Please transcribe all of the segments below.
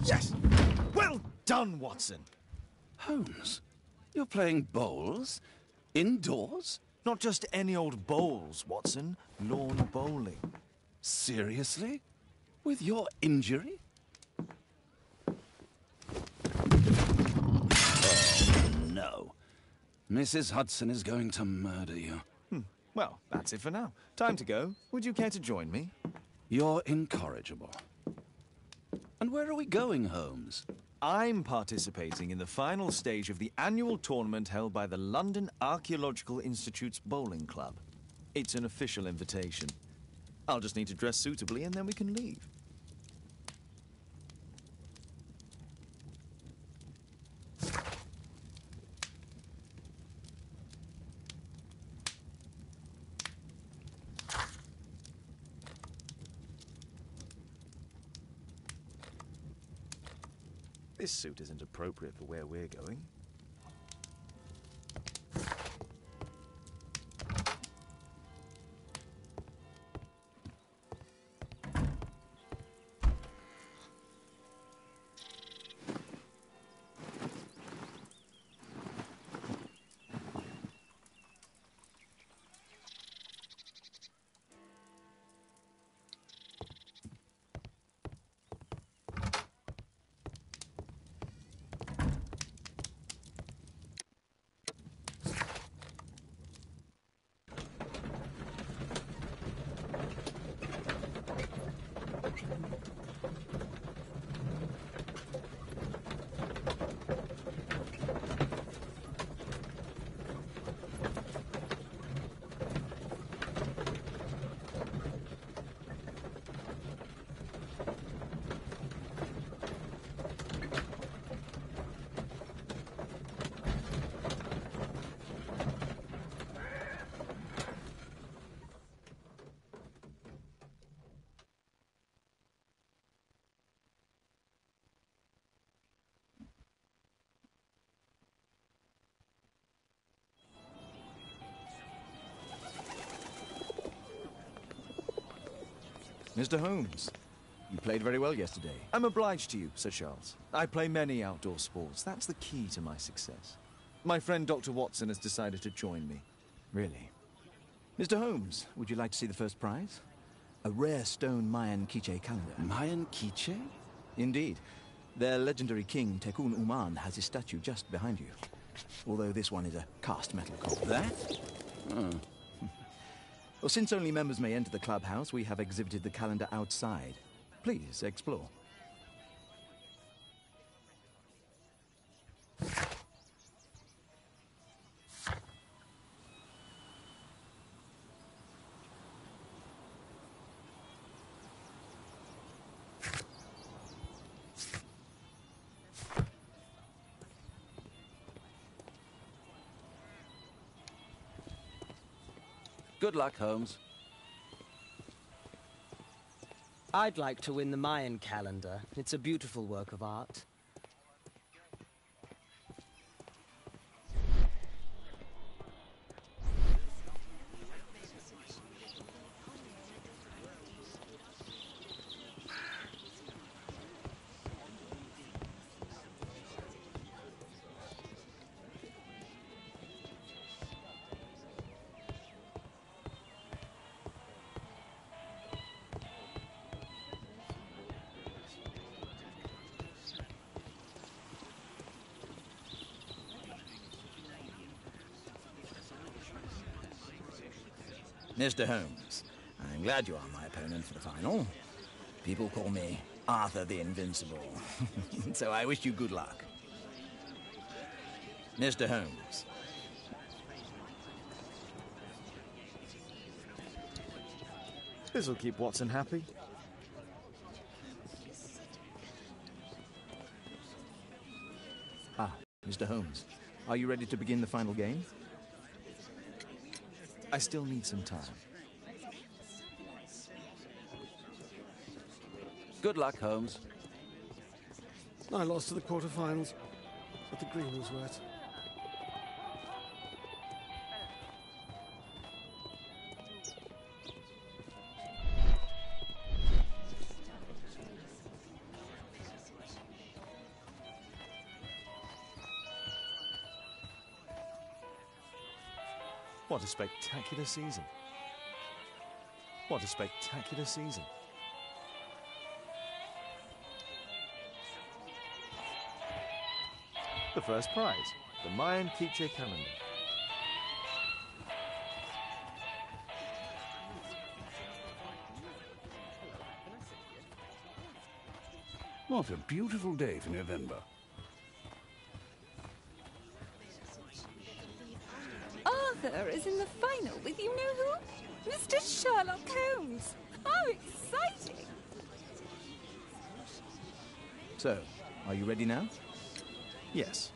Yes! Well done, Watson. Holmes, you're playing bowls? Indoors? Not just any old bowls, Watson. Lawn bowling. Seriously? With your injury? Oh, no. Mrs. Hudson is going to murder you. Well, that's it for now. Time to go. Would you care to join me? You're incorrigible. And where are we going, Holmes? I'm participating in the final stage of the annual tournament held by the London Archaeological Institute's bowling club. It's an official invitation. I'll just need to dress suitably and then we can leave. This suit isn't appropriate for where we're going. Mr. Holmes, you played very well yesterday. I'm obliged to you, Sir Charles. I play many outdoor sports. That's the key to my success. My friend Dr. Watson has decided to join me. Really? Mr. Holmes, would you like to see the first prize? A rare stone Mayan quiche calendar. Mayan quiche? Indeed. Their legendary king, Tekun Uman, has his statue just behind you. Although this one is a cast metal copy. That? Oh. Well, since only members may enter the clubhouse, we have exhibited the calendar outside. Please, explore. Good luck, Holmes. I'd like to win the Mayan calendar. It's a beautiful work of art. Mr. Holmes, I'm glad you are my opponent for the final. People call me Arthur the Invincible, so I wish you good luck. Mr. Holmes. This'll keep Watson happy. Ah, Mr. Holmes, are you ready to begin the final game? I still need some time. Good luck, Holmes. I lost to the quarterfinals. what the green was worth. What a spectacular season. What a spectacular season. The first prize, the Mayan Quiche calendar. What a beautiful day for November. Arthur is in the final with you know who? Mr. Sherlock Holmes. How exciting! So, are you ready now? Yes.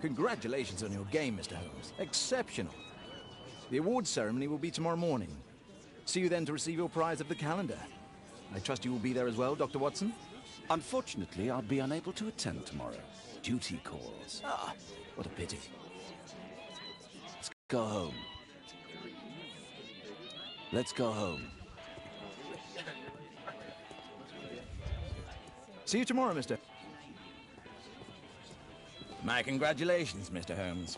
Congratulations on your game, Mr. Holmes. Exceptional. The awards ceremony will be tomorrow morning. See you then to receive your prize of the calendar. I trust you will be there as well, Dr. Watson? Unfortunately, I'll be unable to attend tomorrow. Duty calls. Ah, what a pity. Let's go home. Let's go home. See you tomorrow, Mr. My congratulations, Mr. Holmes.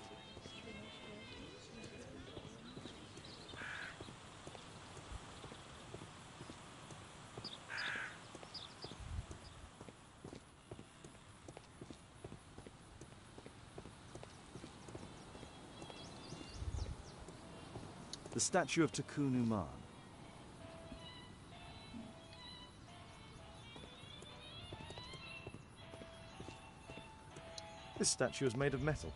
The statue of Takunu Man. This statue is made of metal.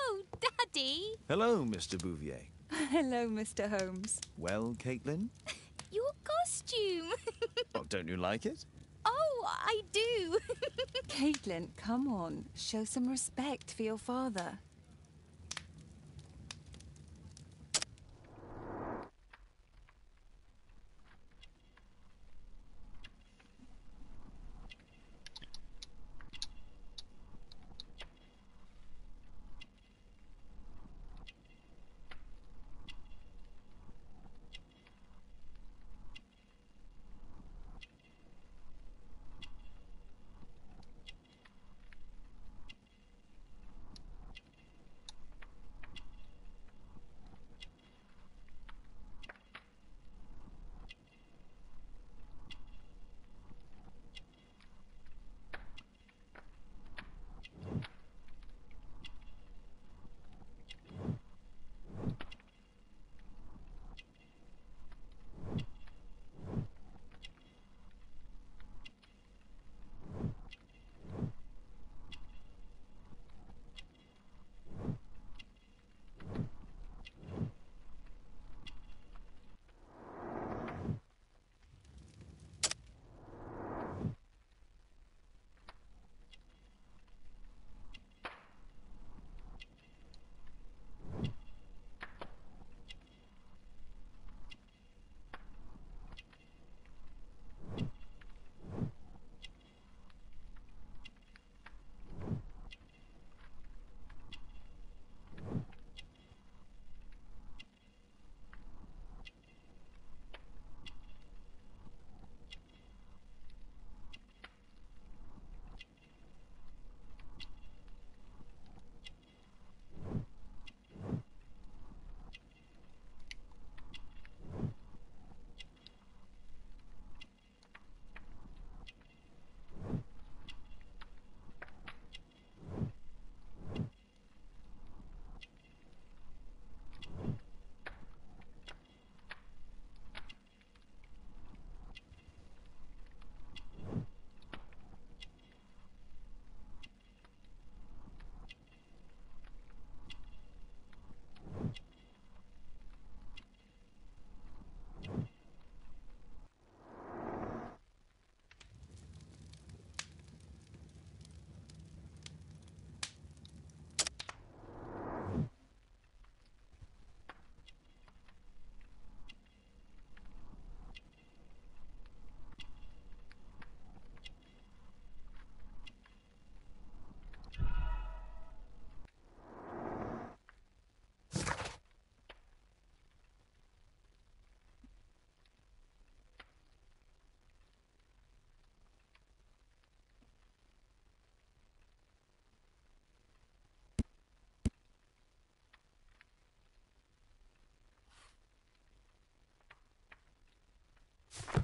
Oh, Daddy! Hello, Mr. Bouvier. Hello, Mr. Holmes. Well, Caitlin? Your costume! Oh, don't you like it? Oh, I do! Caitlin, come on. Show some respect for your father.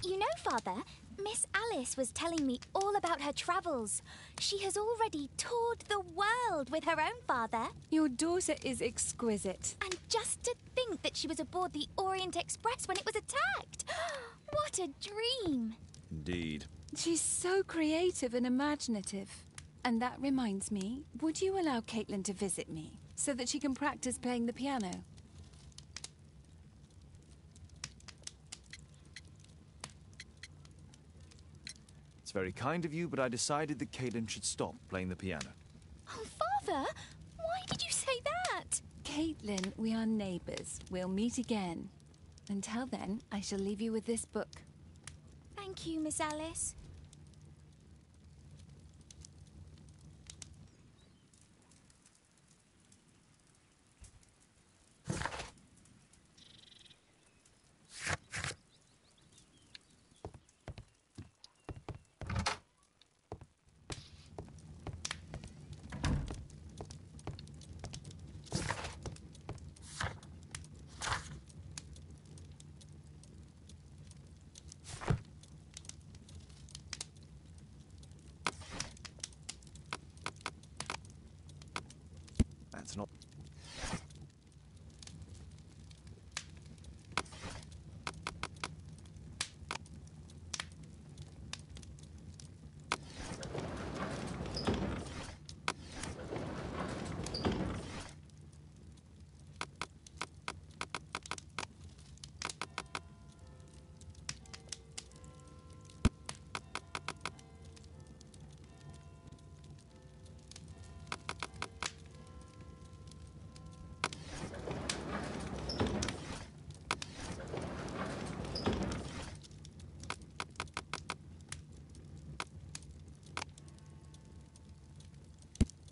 You know, Father, Miss Alice was telling me all about her travels. She has already toured the world with her own father. Your daughter is exquisite. And just to think that she was aboard the Orient Express when it was attacked. What a dream. Indeed. She's so creative and imaginative. And that reminds me, would you allow Caitlin to visit me so that she can practice playing the piano? It's very kind of you, but I decided that Caitlin should stop playing the piano. Oh, Father, why did you say that? Caitlin, we are neighbours. We'll meet again. Until then, I shall leave you with this book. Thank you, Miss Alice. That's not...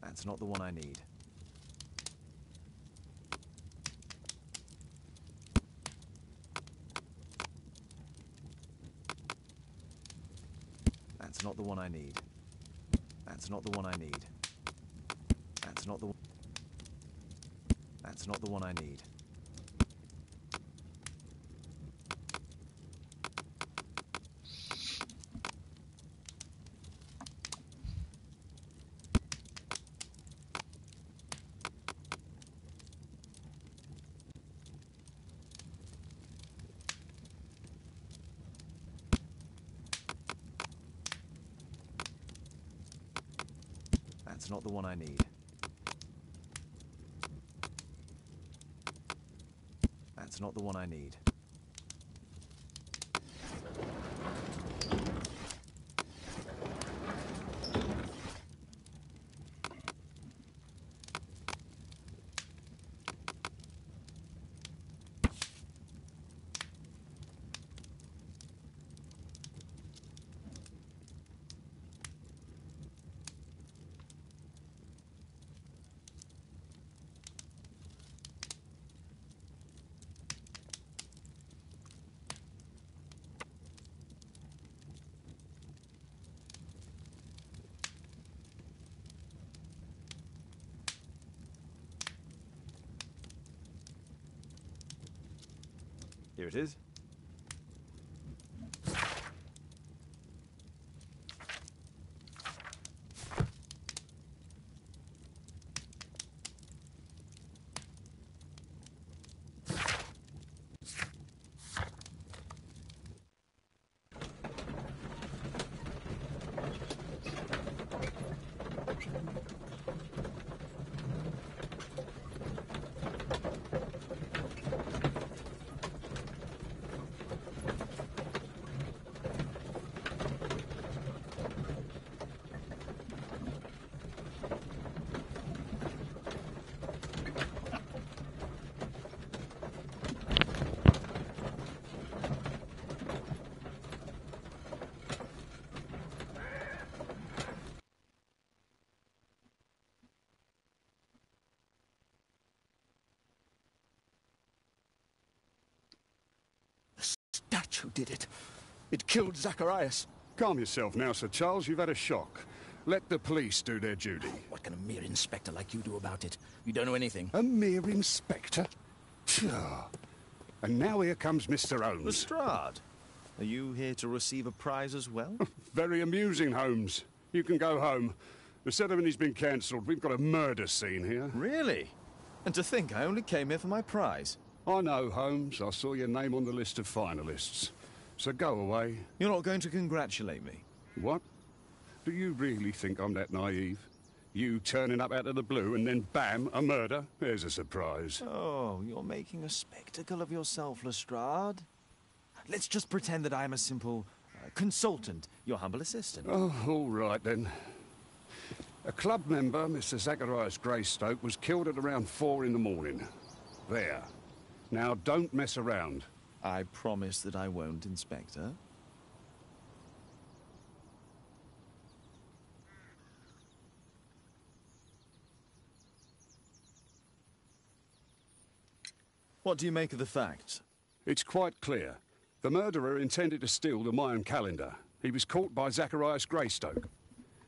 That's not the one I need. That's not the one I need. That's not the one I need. That's not the one... That's not the one I need. That's not the one I need. That's not the one I need. Here it is. Statue did it. It killed Zacharias. Calm yourself now, Sir Charles. You've had a shock. Let the police do their duty. What can a mere inspector like you do about it? You don't know anything. A mere inspector? Phew. And now here comes Mr. Holmes. Lestrade, Are you here to receive a prize as well? Very amusing, Holmes. You can go home. The ceremony's been cancelled. We've got a murder scene here. Really? And to think I only came here for my prize. I know, Holmes. I saw your name on the list of finalists. So go away. You're not going to congratulate me? What? Do you really think I'm that naive? You turning up out of the blue and then bam, a murder? There's a surprise. Oh, you're making a spectacle of yourself, Lestrade. Let's just pretend that I am a simple consultant, your humble assistant. Oh, all right then. A club member, Mr. Zacharias Greystoke, was killed at around 4 in the morning. There. Now don't mess around. I promise that I won't, Inspector. What do you make of the facts? It's quite clear. The murderer intended to steal the Mayan calendar. He was caught by Zacharias Greystoke.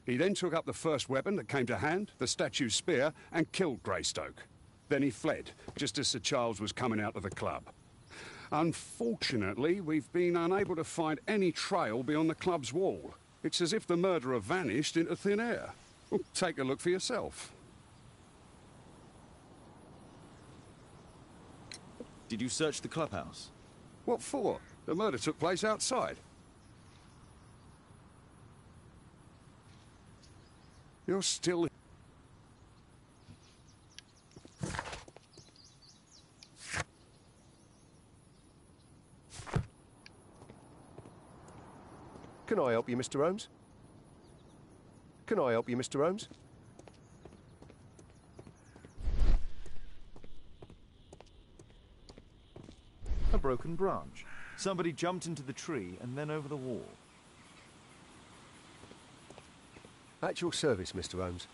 He then took up the first weapon that came to hand, the statue's spear, and killed Greystoke. Then he fled, just as Sir Charles was coming out of the club. Unfortunately, we've been unable to find any trail beyond the club's wall. It's as if the murderer vanished into thin air. Well, take a look for yourself. Did you search the clubhouse? What for? The murder took place outside. You're still... Can I help you, Mr. Holmes? Can I help you, Mr. Holmes? A broken branch. Somebody jumped into the tree and then over the wall. At your service, Mr. Holmes.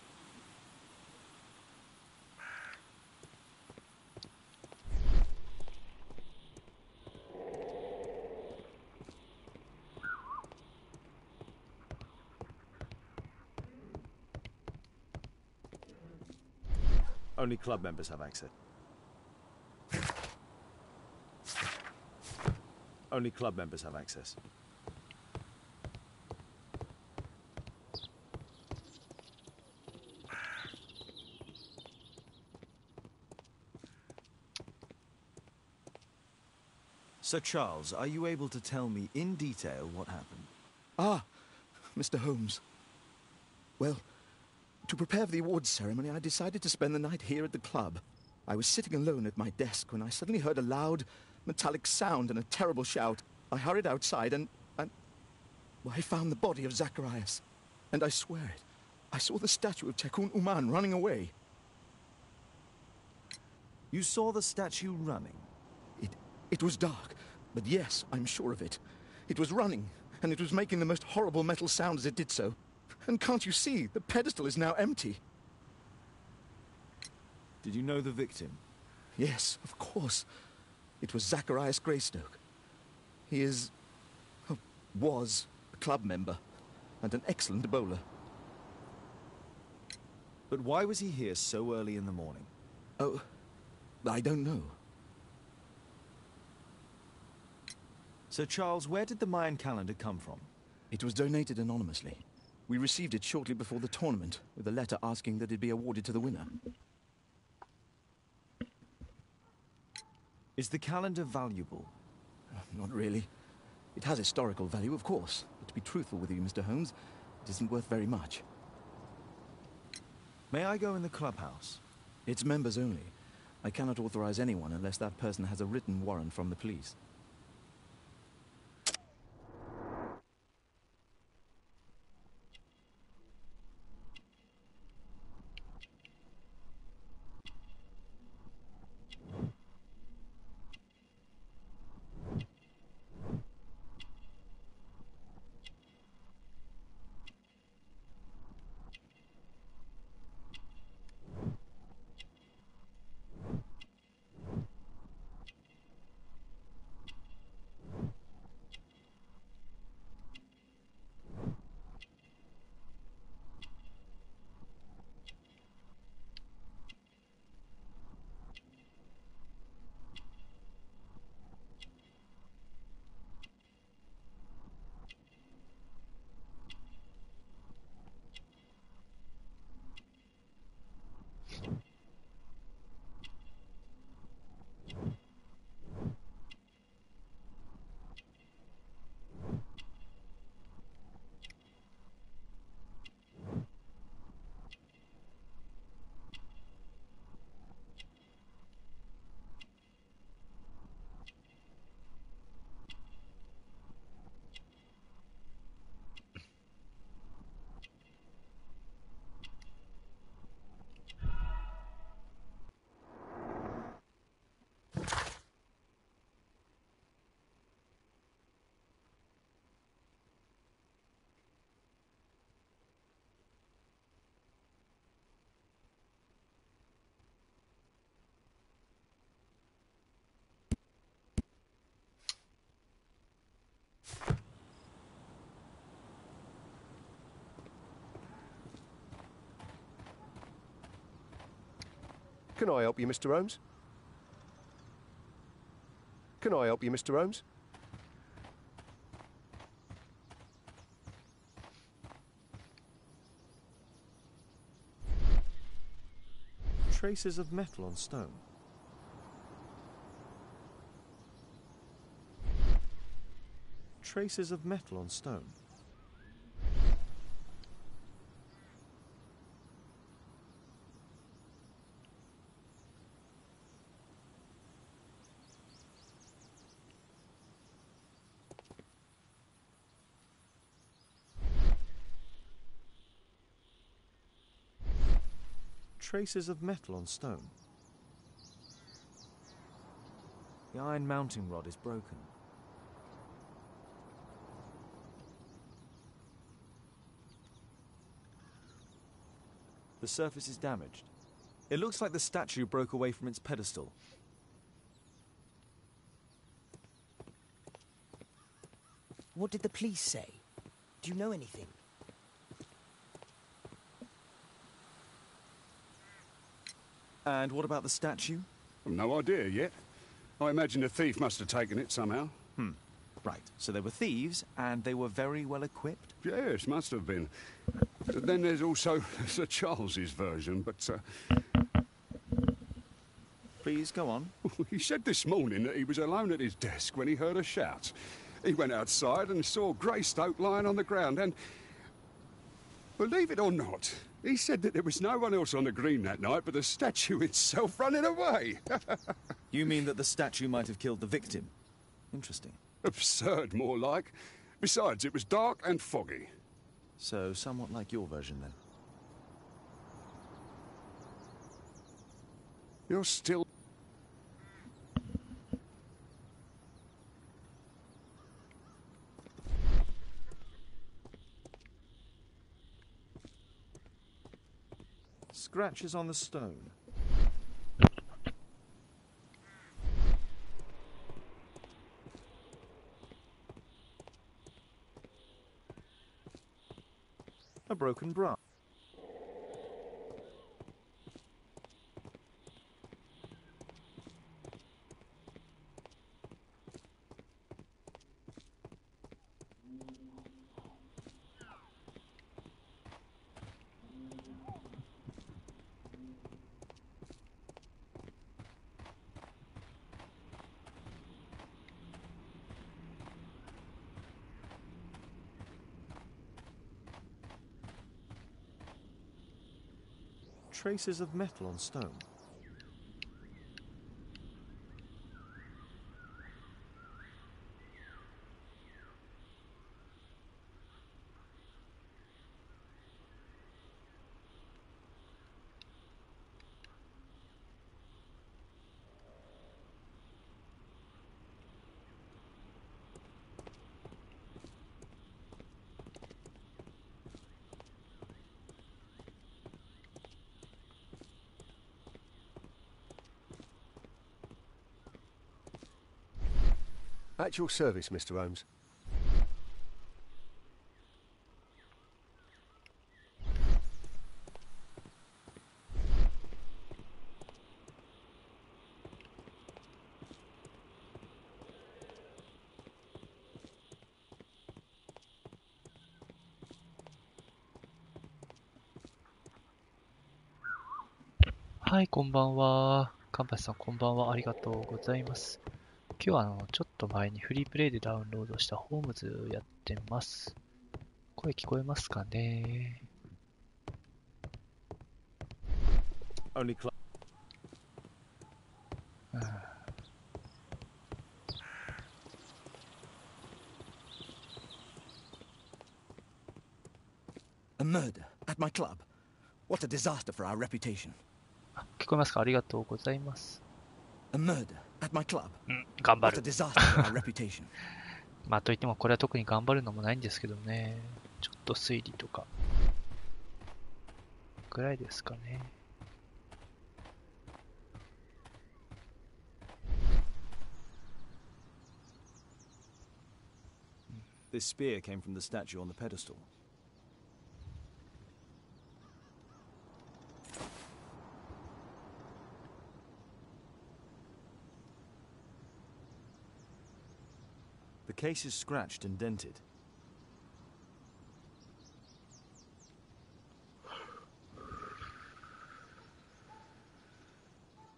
Only club members have access. Only club members have access. Sir Charles, are you able to tell me in detail what happened? Ah, Mr. Holmes. Well, to prepare for the awards ceremony, I decided to spend the night here at the club. I was sitting alone at my desk when I suddenly heard a loud, metallic sound and a terrible shout. I hurried outside and well, I found the body of Zacharias. And I swear it, I saw the statue of Tekun Uman running away. You saw the statue running? It was dark, but yes, I'm sure of it. It was running, and it was making the most horrible metal sound as it did so. And can't you see, the pedestal is now empty. Did you know the victim? Yes, of course. It was Zacharias Greystoke. He is... was a club member, and an excellent bowler. But why was he here so early in the morning? Oh, I don't know. Sir Charles, where did the Mayan calendar come from? It was donated anonymously. We received it shortly before the tournament, with a letter asking that it be awarded to the winner. Is the calendar valuable? Not really. It has historical value, of course, but to be truthful with you, Mr. Holmes, it isn't worth very much. May I go in the clubhouse? It's members only. I cannot authorize anyone unless that person has a written warrant from the police. Can I help you, Mr. Holmes? Can I help you, Mr. Holmes? Traces of metal on stone. Traces of metal on stone. Traces of metal on stone. The iron mounting rod is broken. The surface is damaged. It looks like the statue broke away from its pedestal. What did the police say? Do you know anything? And what about the statue? No idea yet. I imagine the thief must have taken it somehow. Right, so they were thieves, and they were very well equipped? Yes, must have been. Then there's also Sir Charles's version, but Please, go on. he said this morning that he was alone at his desk when he heard a shout. He went outside and saw Greystoke lying on the ground and, believe it or not, he said that there was no one else on the green that night but the statue itself running away. You mean that the statue might have killed the victim? Interesting. Absurd, more like. Besides, it was dark and foggy. So, somewhat like your version, then. You're still... Scratches on the stone. A broken branch. Traces of metal on stone. At your service, Mr. Holmes.はい、こんばんは。カンパチさん、こんばんは。ありがとうございます。今日はちょっと前にフリープレイでダウンロードしたホームズやってます。声聞こえますかね。Only A murder at my club. What a disaster for our reputation. 聞こえますか。ありがとうございます。A murder at my club. 頑張 What a る。disaster for our reputation. まあといってもこれは特に頑張るのもないんですけどね。ちょっと推理とかぐらいですかね。This spear came from the statue on the pedestal. The case is scratched and dented.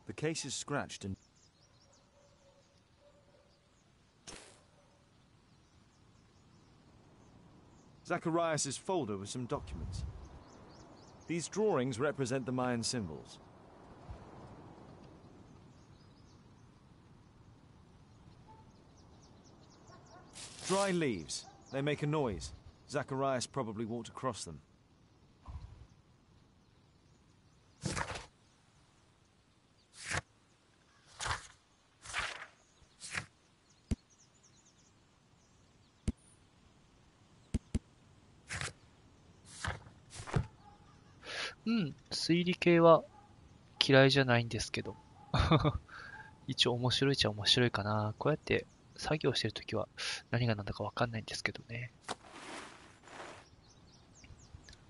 The case is scratched and... Zacharias' folder with some documents. These drawings represent the Mayan symbols. Dry leaves. They make a noise. Zacharias probably walked across them.推理系は嫌いじゃないんですけど。一応面白いっちゃ面白いかな。こうやって作業してるときは何が何だかわかんないんですけどね。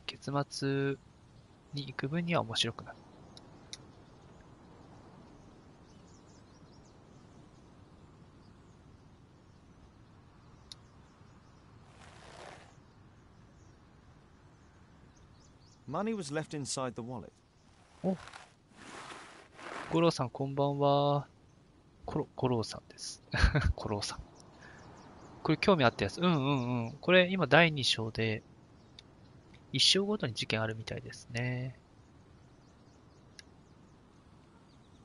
結末に行く分には面白くなる。Money was left inside the wallet. お、五郎さんこんばんは。五郎さんです。五郎さん。これ興味あったやつ。これ今第2章で、1章ごとに事件あるみたいですね。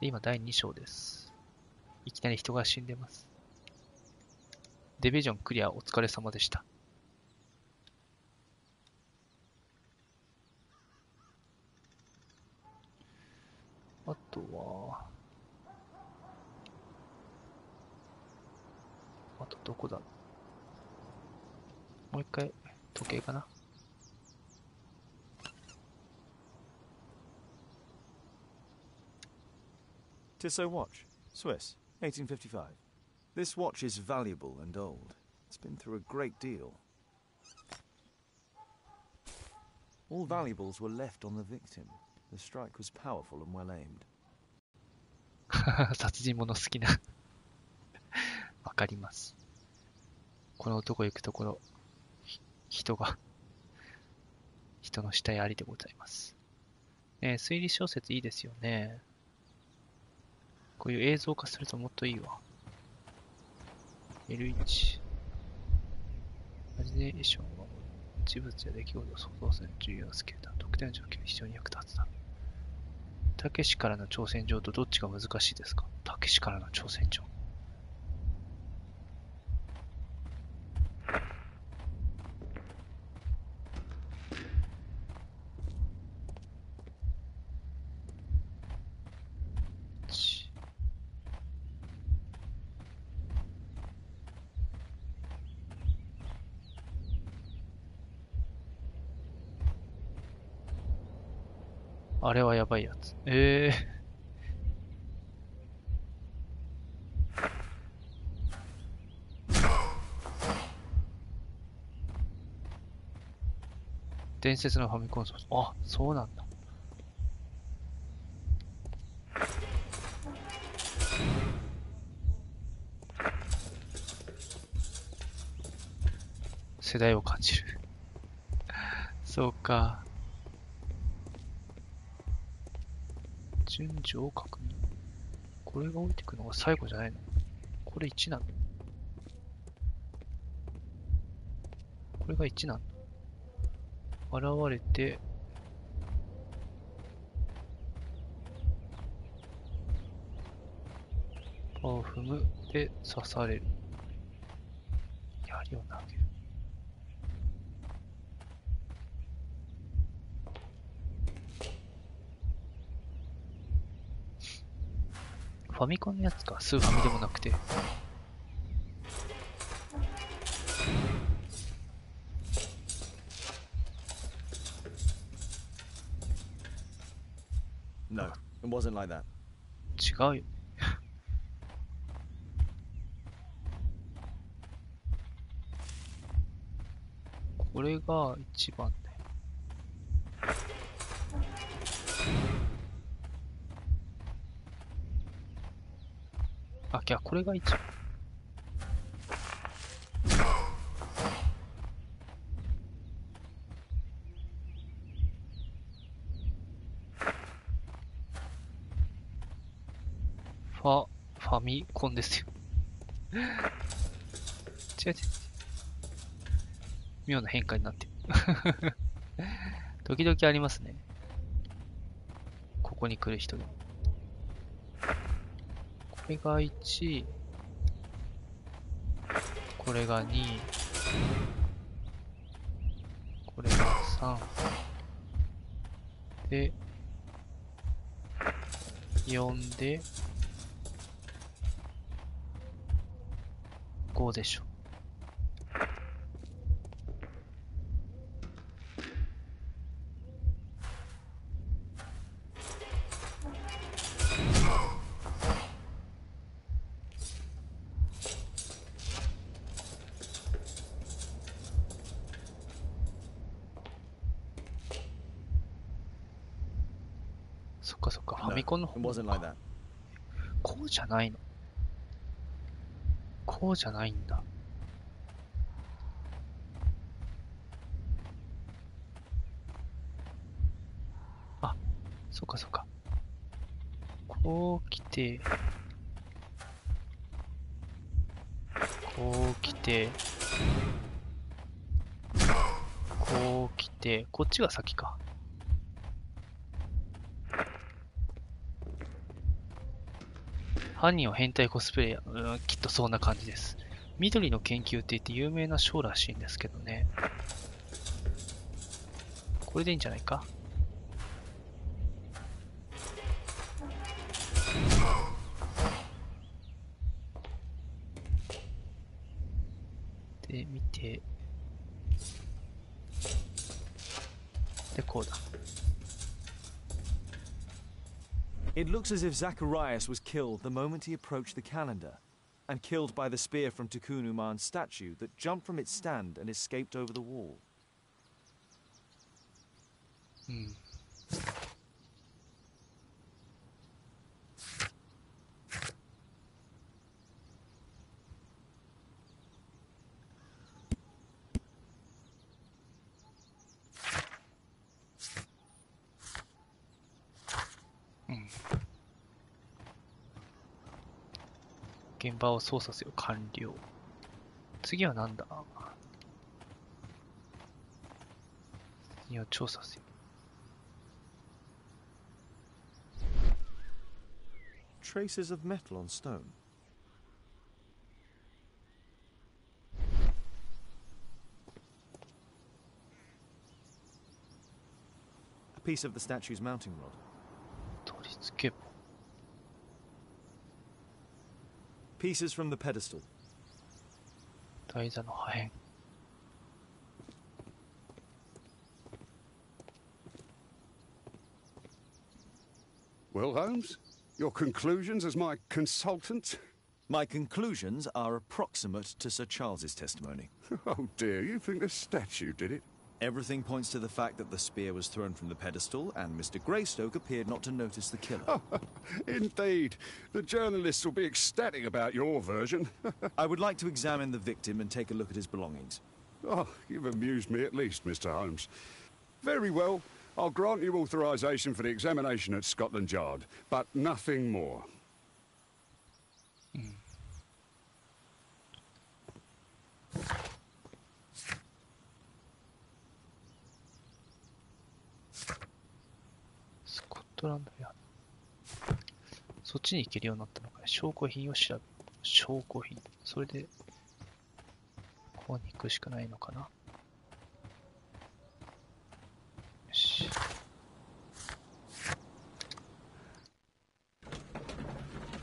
で今第2章です。いきなり人が死んでます。デビジョンクリアお疲れ様でした。あとは、あとどこだ？もう一回時計かな。Tissot watch, Swiss, 1855. This watch is valuable and old. It's been through a great deal. All valuables were left on the victim. The strike was powerful and well aimed. 殺人者好きな。わかります。この男行くところ、人の死体ありでございます。推理小説いいですよね。こういう映像化するともっといいわ。L1。イマジネーションは事物や出来事を想像する重要なスキルだ。特定の状況に非常に役立つだ。たけしからの挑戦状とどっちが難しいですか？たけしからの挑戦状。あれはやばいやつ。伝説のファミコンソフト。あ、そうなんだ。世代を感じる。そうか。順序を確認。これが降りてくのが最後じゃないの？これ1なの？これが1なの？現れて、パフ踏むで刺される。槍を投げる。ファミコンのやつか。スーファミでもなくて。No, it wasn't like that. 違うよ。これが一番ね。あ、いや、これが一番。ミコンですよ。違う違う。妙な変化になってる。時々ありますね。ここに来る人が。これが1、これが2、これが3、で、4で、5でしょ。そっかそっか、ファミコンの方 It wasn't like that. こうじゃないの。こうじゃないんだ。あ、そっかそっか。こう来て、こう来て、こう来て、こっちが先か。犯人は変態コスプレイヤー。きっとそんな感じです。緑の研究って言って有名なショーらしいんですけどね。これでいいんじゃないか。で、見て。で、こうだ。It looks as if Zacharias was killed the moment he approached the calendar, and killed by the spear from Tukunuman's statue that jumped from its stand and escaped over the wall. うん。現場を操作せよ完了。次はなんだ。次は調査せよ。Traces of metal on stone. A piece of the statue's mounting rod. 取り付け棒。Pieces from the pedestal. 台座の破片。Well, Holmes, your conclusions as my consultant? My conclusions are approximate to Sir Charles's testimony. Oh dear, you think the statue did it? Everything points to the fact that the spear was thrown from the pedestal, and Mr. Greystoke appeared not to notice the killer. Indeed. The journalists will be ecstatic about your version. I would like to examine the victim and take a look at his belongings. Oh, you've amused me at least, Mr. Holmes. Very well. I'll grant you authorization for the examination at Scotland Yard, but nothing more. Mm. スコットランドヤード。そっちに行けるようになったのかね。証拠品を調べる。証拠品。それで、ここに行くしかないのかな。よし。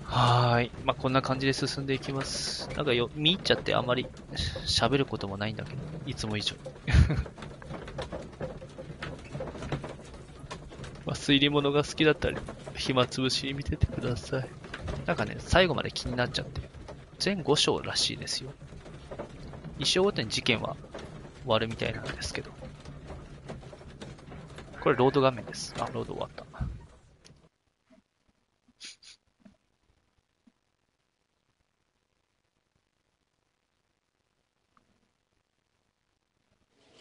はーい。まあ、こんな感じで進んでいきます。なんか見入っちゃってあまり喋ることもないんだけど、いつも以上に。まあ、推理物が好きだったり、暇つぶしに見ててください。なんかね、最後まで気になっちゃって。全5章らしいですよ。1章ごとに事件は終わるみたいなんですけど。これロード画面です。あ、ロード終わった。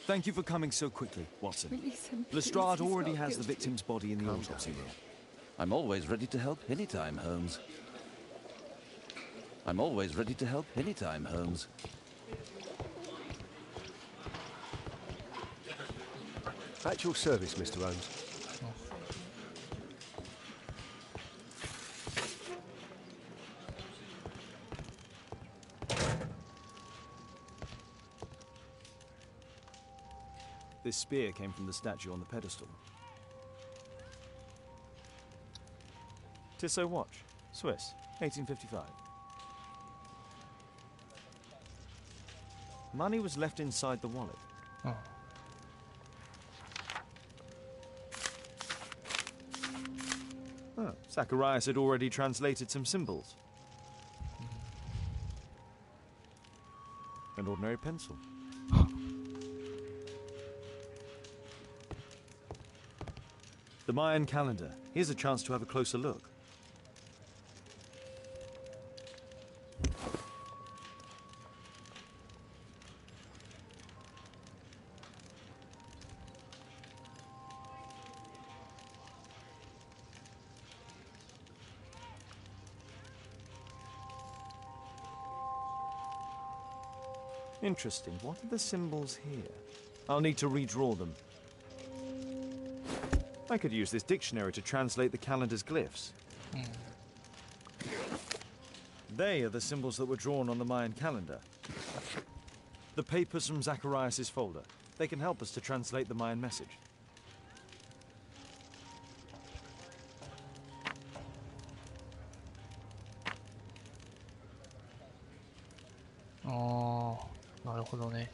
Thank you for coming so quickly, Watson. Release him, please. Lestrade He's already not has the guilty. victim's body in the autopsy room. I'm always ready to help anytime, Holmes. I'm always ready to help anytime, Holmes. At your service, Mr. Holmes. This spear came from the statue on the pedestal. Tissot watch, Swiss, 1855. Money was left inside the wallet. Oh. Oh, Zacharias had already translated some symbols. An ordinary pencil. The Mayan calendar. Here's a chance to have a closer look. Interesting. What are the symbols here? I'll need to redraw them. I could use this dictionary to translate the calendar's glyphs. They are the symbols that were drawn on the Mayan calendar. The papers from Zacharias' folder. They can help us to translate the Mayan message. Oh, なるほどね。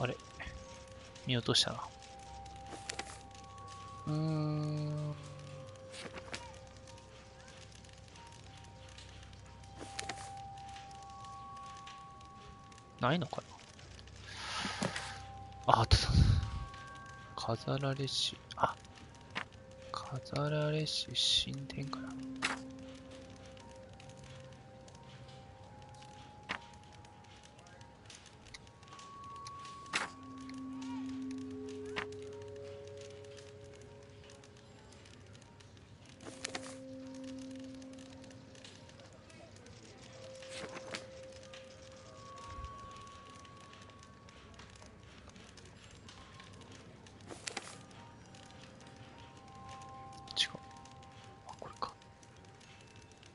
あれ見落としたな。ないのかな。あった。飾られし、飾られし神殿かな。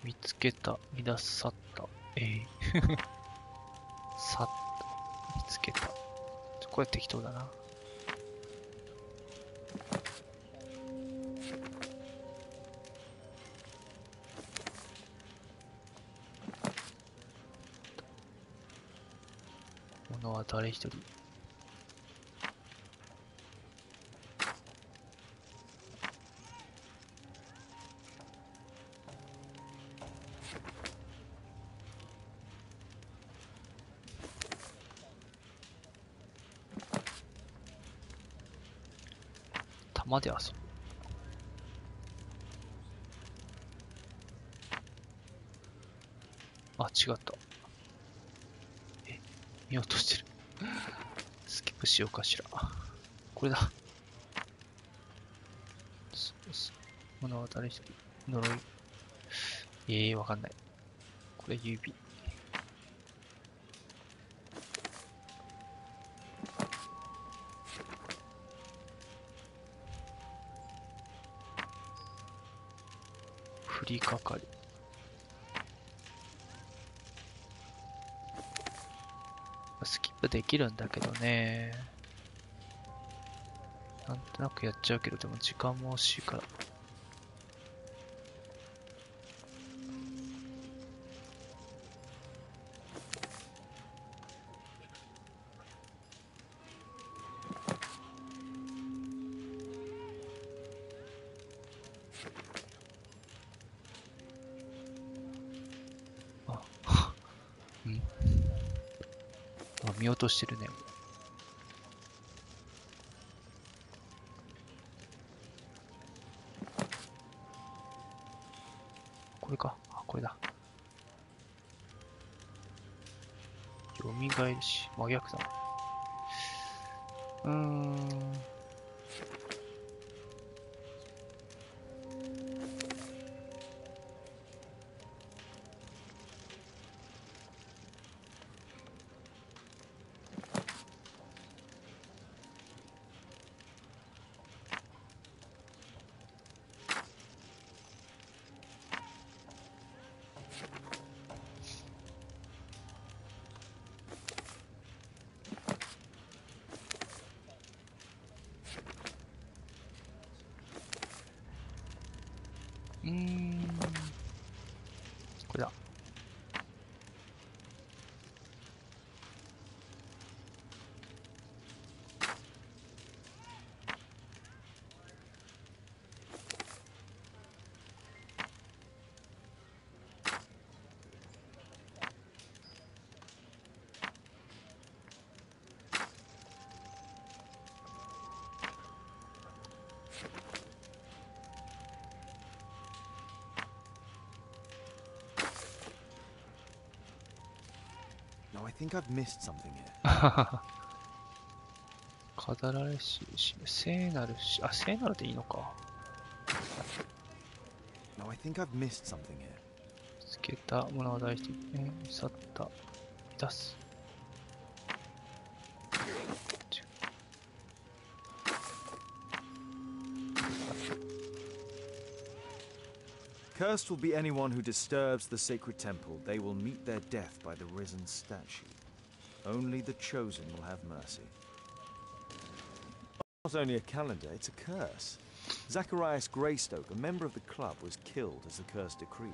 見つけた、見出さった。さっと見つけた。これ適当だな。物は誰一人。玉で遊ぶ。あ、違った。見落としてる。スキップしようかしら。これだ。そうそう。物は誰一人。呪い。わかんない。これ指。振りかかり。スキップできるんだけどね。なんとなくやっちゃうけど、でも時間も惜しいから。見落としてるね。これか。あ、これだ。蘇るし、真逆だ。これだ。No, I think I've missed something here. 飾られし、聖なるし、あ、聖なるでいいのか。No, I think I've missed something here. つけたものは大事に、去った、出す。Cursed will be anyone who disturbs the sacred temple. They will meet their death by the risen statue. Only the chosen will have mercy. Not only a calendar, it's a curse. Zacharias Greystoke, a member of the club, was killed as the curse decreed.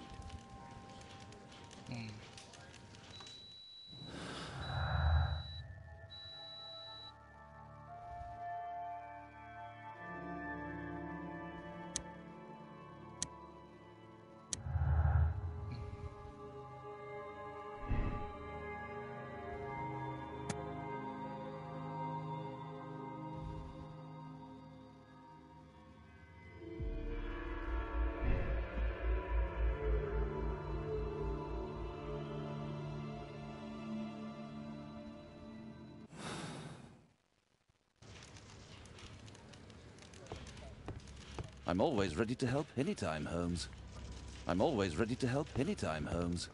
I'm always ready to help anytime, Holmes. I'm always ready to help anytime, Holmes.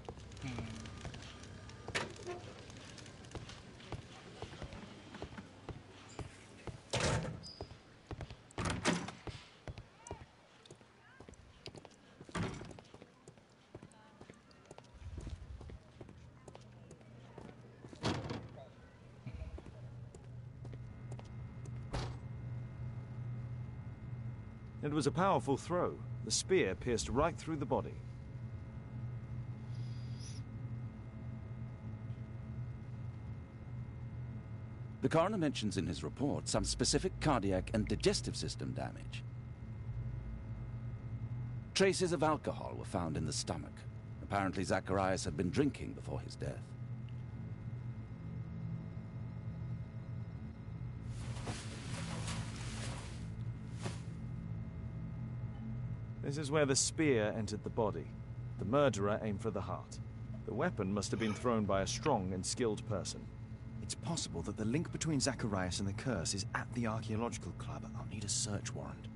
It was a powerful throw. The spear pierced right through the body. The coroner mentions in his report some specific cardiac and digestive system damage. Traces of alcohol were found in the stomach. Apparently Zacharias had been drinking before his death. This is where the spear entered the body. The murderer aimed for the heart. The weapon must have been thrown by a strong and skilled person. It's possible that the link between Zacharias and the curse is at the archaeological club. I'll need a search warrant.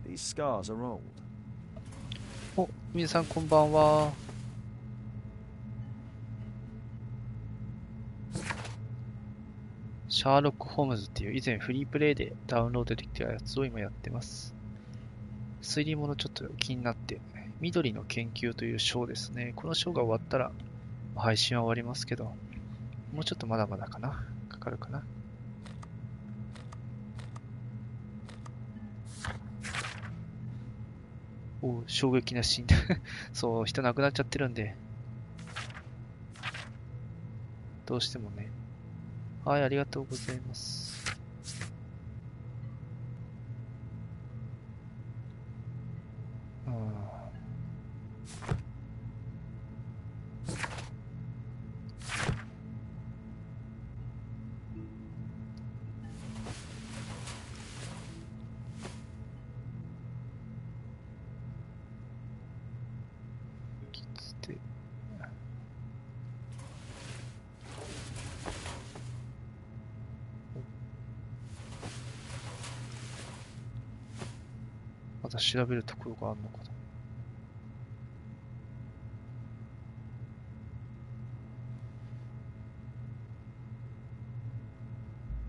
These scars are old. お、皆さんこんばんは。シャーロック・ホームズっていう以前フリープレイでダウンロードできたやつを今やってます。推理物ちょっと気になって、緑の研究という章ですね。この章が終わったら配信は終わりますけど、もうちょっとまだまだかな。かかるかな。お、衝撃なシーン。そう、人亡くなっちゃってるんで、どうしてもね。はい、ありがとうございます。だ調べるところがあるのかな。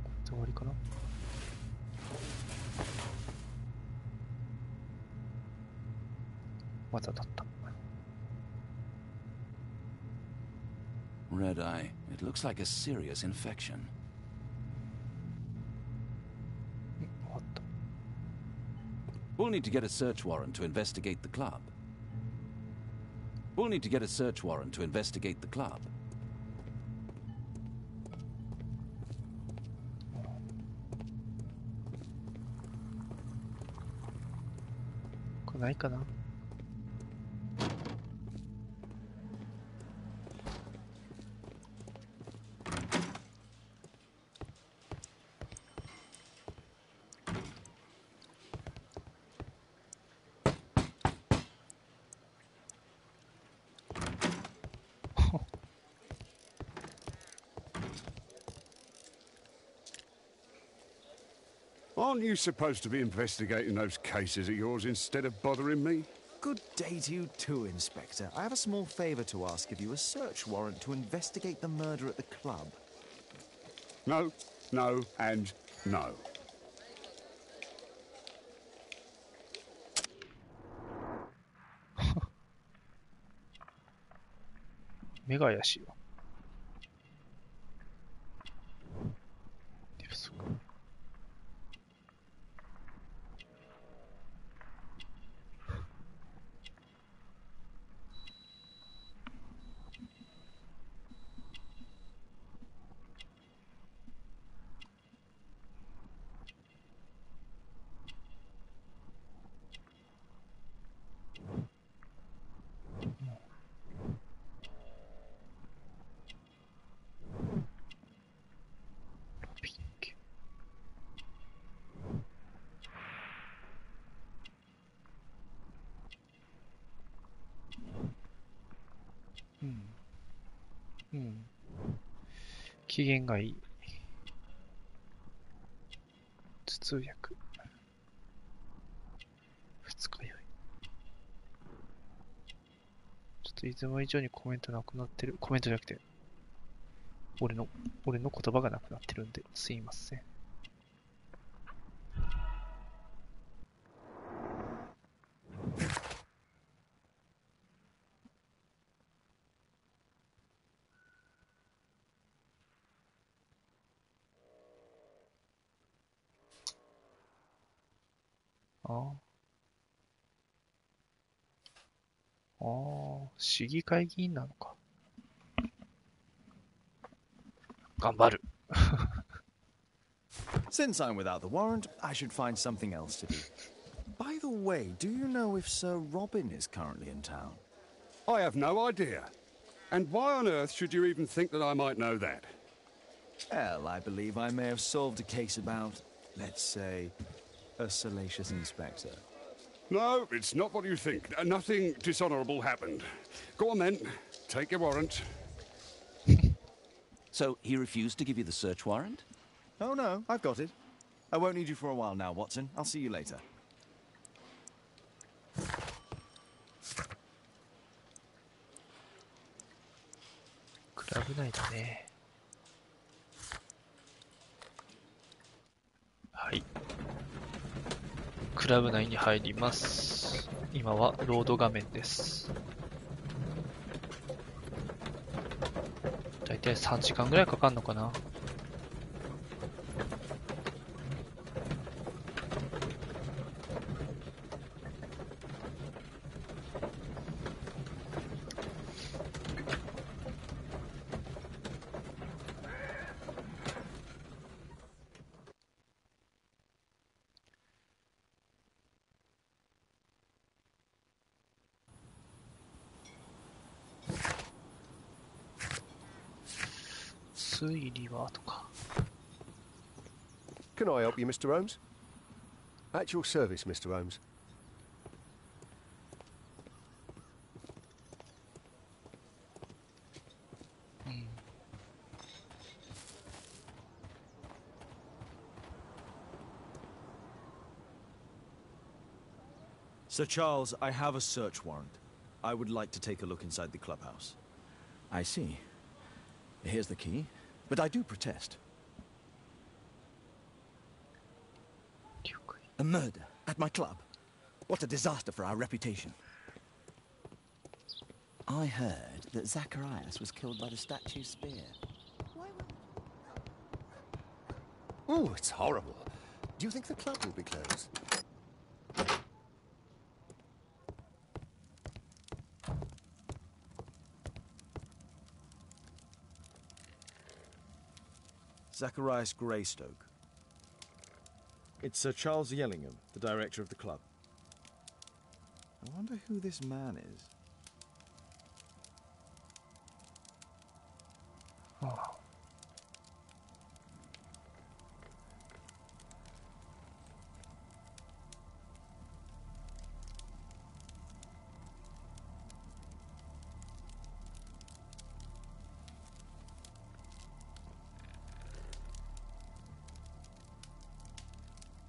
これで終わりかな。まだだった。Red eye. It looks like a serious infection. 終わった。We'll need to get a search warrant to investigate the club. We'll need to get a search warrant to investigate the club. これないかな。Aren't you supposed to be investigating those cases of yours instead of bothering me? Good day to you too, Inspector. I have a small favor to ask of you, a search warrant to investigate the murder at the club. No, no, and no. 目が怪しいわ。手不足。ピンク。うん。うん。機嫌がいい。頭痛薬。二日酔い。ちょっといつも以上にコメントなくなってる。コメントじゃなくて、俺の言葉がなくなってるんで、すいません。ああ、市議会議員なのか。頑張る。Since I'm without the warrant, I should find something else to do. By the way, do you know if Sir Robin is currently in town? I have no idea. And why on earth should you even think that I might know that? Well, I believe I may have solved a case about, let's say, a salacious inspector. No, it's not what you think. Nothing dishonourable happened. Go on then. Take your warrant. So he refused to give you the search warrant? Oh no, I've got it. I won't need you for a while now, Watson. I'll see you later. クラブ内だね。はい。クラブ内に入ります。今はロード画面です。だいたい3時間ぐらいかかるのかな。推理はとか。Can I help you, Mr. Holmes? At your service, Mr. Holmes. Sir Charles, I have a search warrant. I would like to take a look inside the clubhouse. I see. Here's the key, but I do protest. A murder at my club. What a disaster for our reputation. I heard that Zacharias was killed by the statue's spear. Oh, it's horrible. Do you think the club will be closed? Zacharias Greystoke. It's Sir Charles Yellingham, the director of the club. I wonder who this man is. Oh.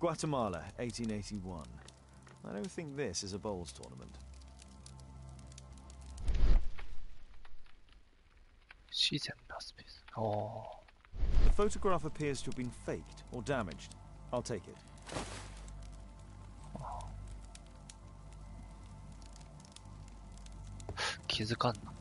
Guatemala, 1881. I don't think this is a bowls tournament. Oh. The photograph appears to have been faked or damaged. I'll take it. Oh. 気づかんな。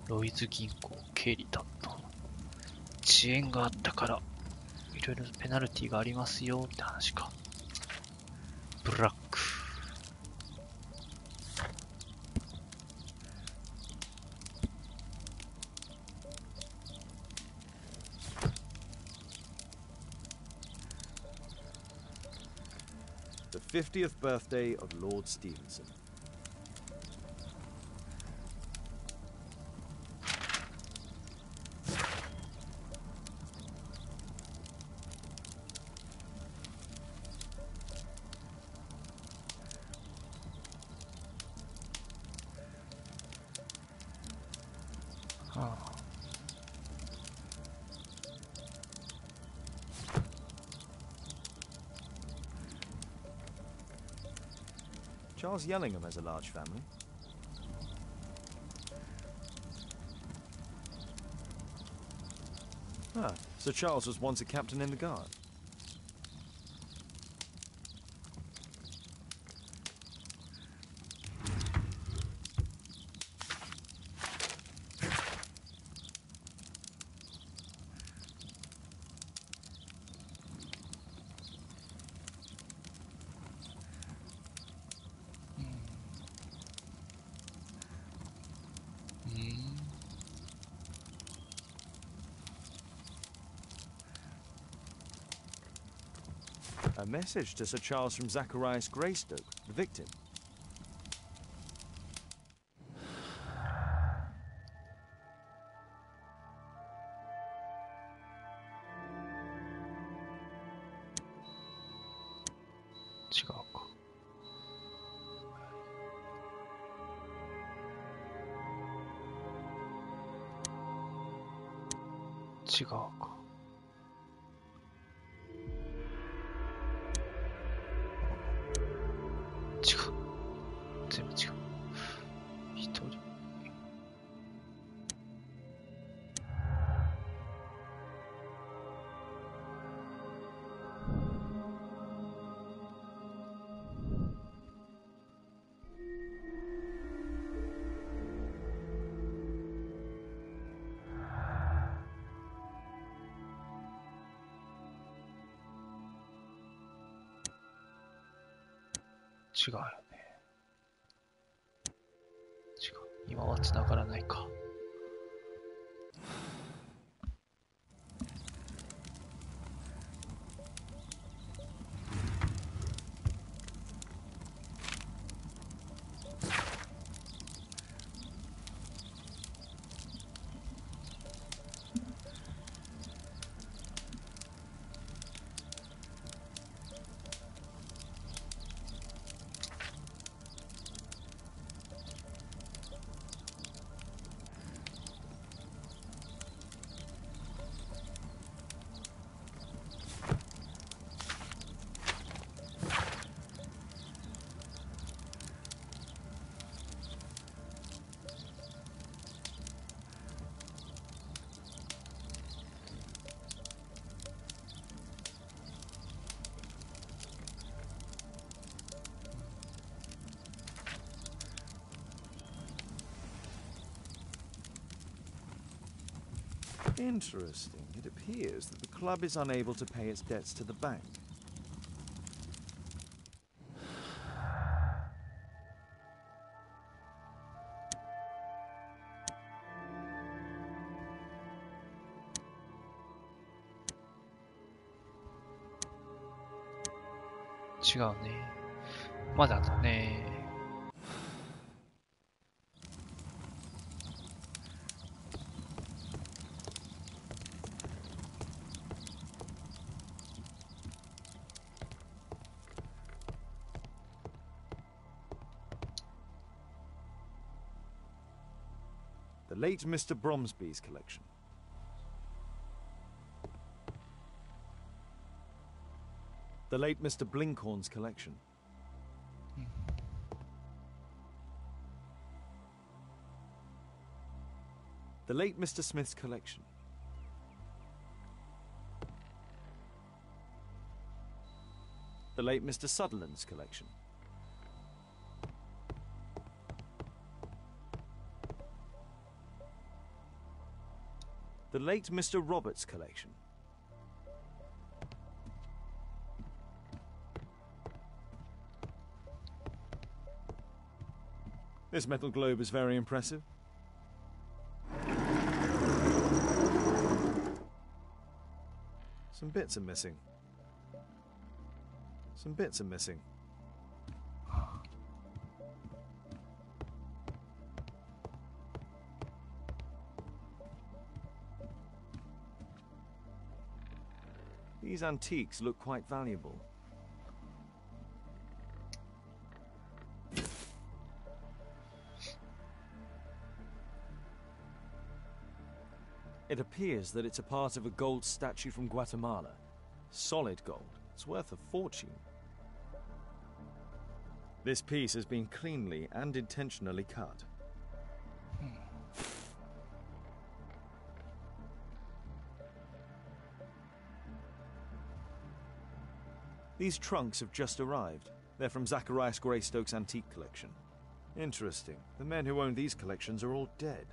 ロイズ銀行経理担当。遅延があったからいろいろペナルティがありますよって話か。ブラック。The 50th birthday of Lord Stevenson. Charles Yellingham has a large family. Ah, Sir Charles was once a captain in the guard. A message to Sir Charles from Zacharias Greystoke, the victim.違うか。違う。全部違う。一人。違うよね。違う。今は繋がらないか。Interesting. It appears that the club is unable to pay its debts to the bank.違うね。まだだね。The late Mr. Bromsby's collection. The late Mr. Blinkhorn's collection. The late Mr. Smith's collection. The late Mr. Sutherland's collection. The late Mr. Roberts' collection. This metal globe is very impressive. Some bits are missing. Some bits are missing. These antiques look quite valuable. It appears that it's a part of a gold statue from Guatemala. Solid gold. It's worth a fortune. This piece has been cleanly and intentionally cut. These trunks have just arrived. They're from Zacharias Greystoke's antique collection. Interesting. The men who own these collections are all dead.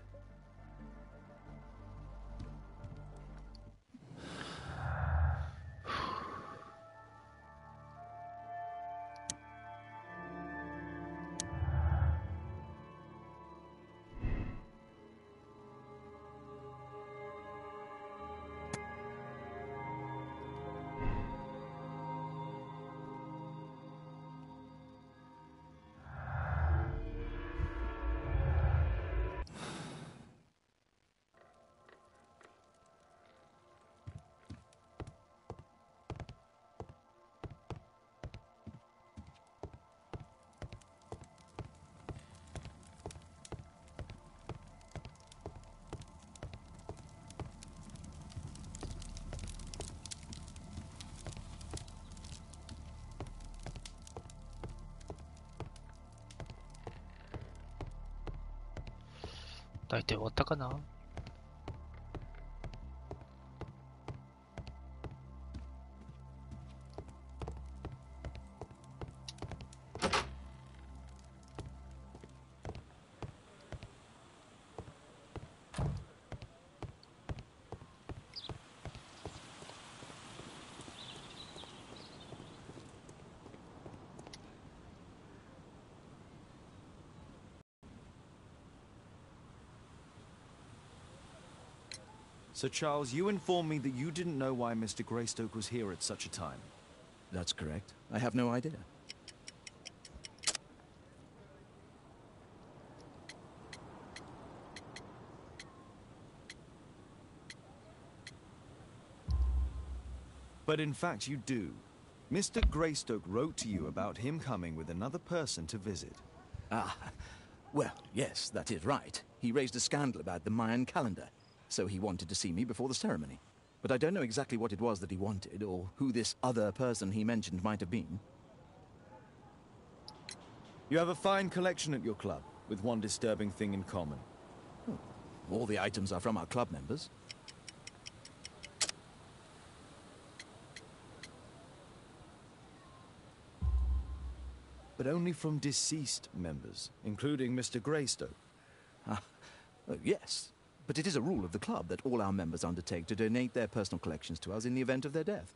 大体終わったかな。Sir Charles, you informed me that you didn't know why Mr. Greystoke was here at such a time. That's correct. I have no idea. But in fact you do. Mr. Greystoke wrote to you about him coming with another person to visit. Ah, well, yes, that is right. He raised a scandal about the Mayan calendar, so he wanted to see me before the ceremony. But I don't know exactly what it was that he wanted, or who this other person he mentioned might have been. You have a fine collection at your club, with one disturbing thing in common. Oh, all the items are from our club members. But only from deceased members, including Mr. Greystoke. Ah, yes. But it is a rule of the club that all our members undertake to donate their personal collections to us in the event of their death.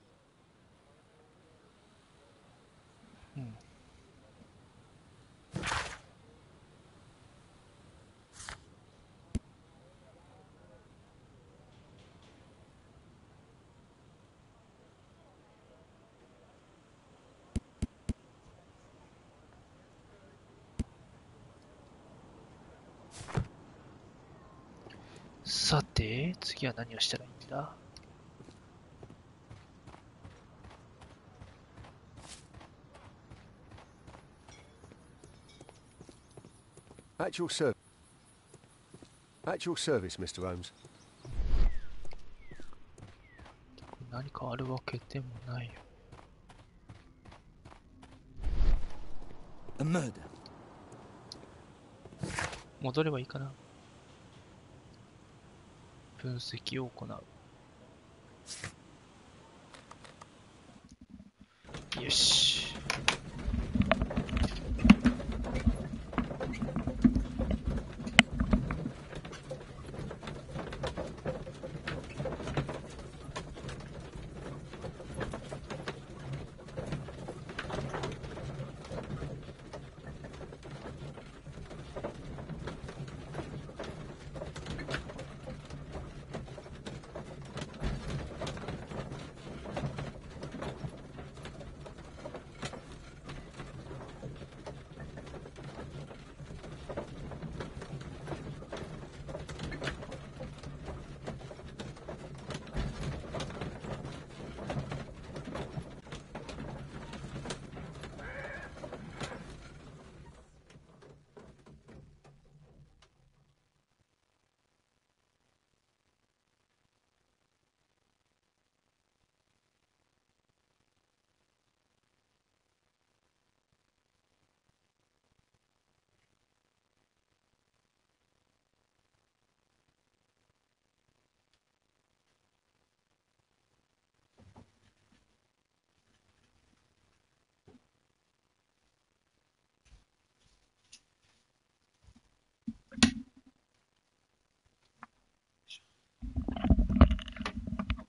さて、次は何をしたらいいんだ？ At your service, Mr. Holmes. 何かあるわけでもないよ。A murder. 戻ればいいかな。分析を行う。よし。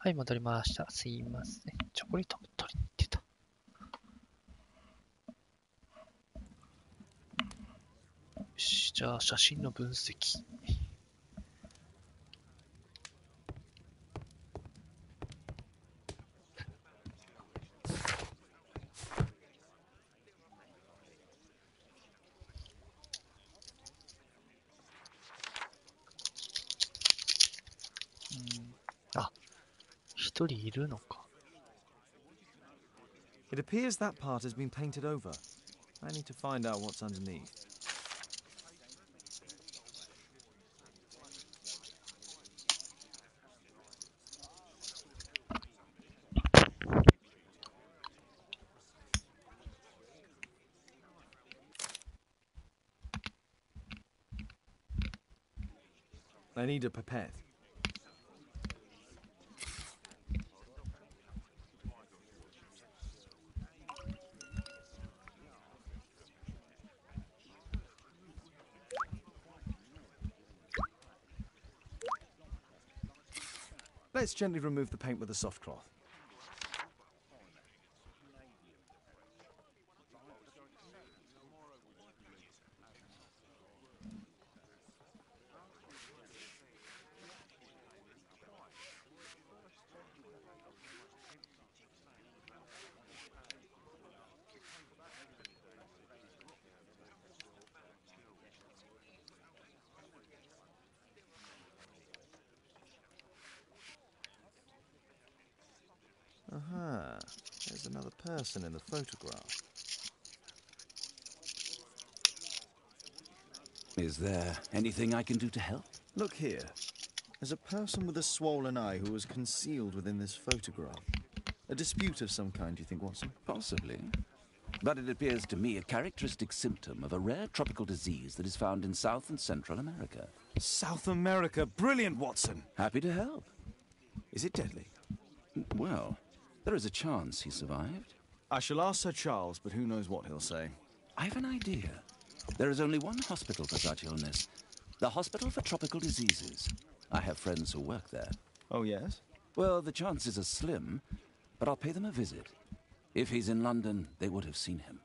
はい、戻りました。すいません。チョコレート取りに行ってた。よし、じゃあ写真の分析。あ、一人いるのか。It appears that part has been painted over. I need to find out what's underneath. I need a pipette. Let's gently remove the paint with a soft cloth. Aha, there's another person in the photograph. Is there anything I can do to help? Look here. There's a person with a swollen eye who was concealed within this photograph. A dispute of some kind, do you think, Watson? Possibly. But it appears to me a characteristic symptom of a rare tropical disease that is found in South and Central America. South America! Brilliant, Watson! Happy to help. Is it deadly? Well, there is a chance he survived. I shall ask Sir Charles, but who knows what he'll say. I have an idea. There is only one hospital for such illness. The Hospital for Tropical Diseases. I have friends who work there. Oh, yes? Well, the chances are slim, but I'll pay them a visit. If he's in London, they would have seen him.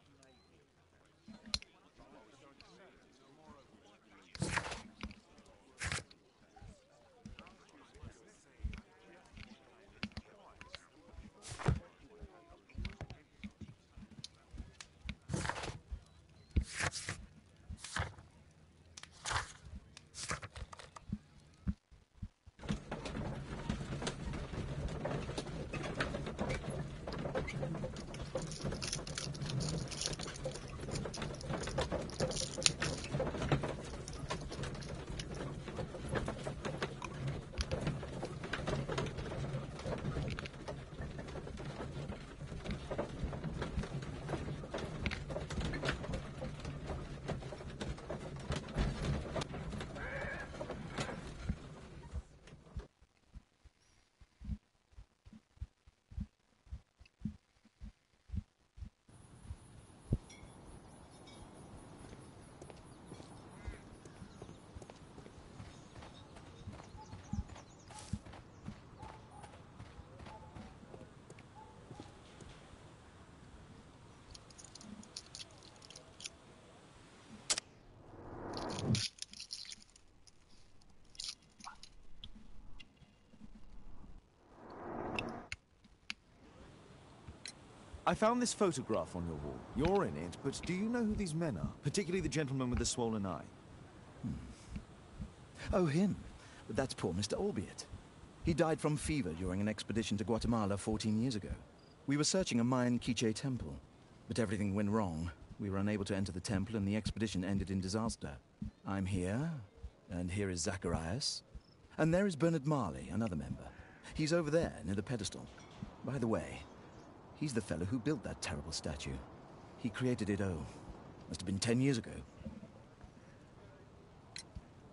I found this photograph on your wall. You're in it, but do you know who these men are? Particularly the gentleman with the swollen eye. Oh, him. But that's poor Mr. Albeit. He died from fever during an expedition to Guatemala 14 years ago. We were searching a Mayan Quiche temple, but everything went wrong. We were unable to enter the temple, and the expedition ended in disaster. I'm here, and here is Zacharias. And there is Bernard Marley, another member. He's over there, near the pedestal. By the way, he's the fellow who built that terrible statue. He created it, must have been 10 years ago.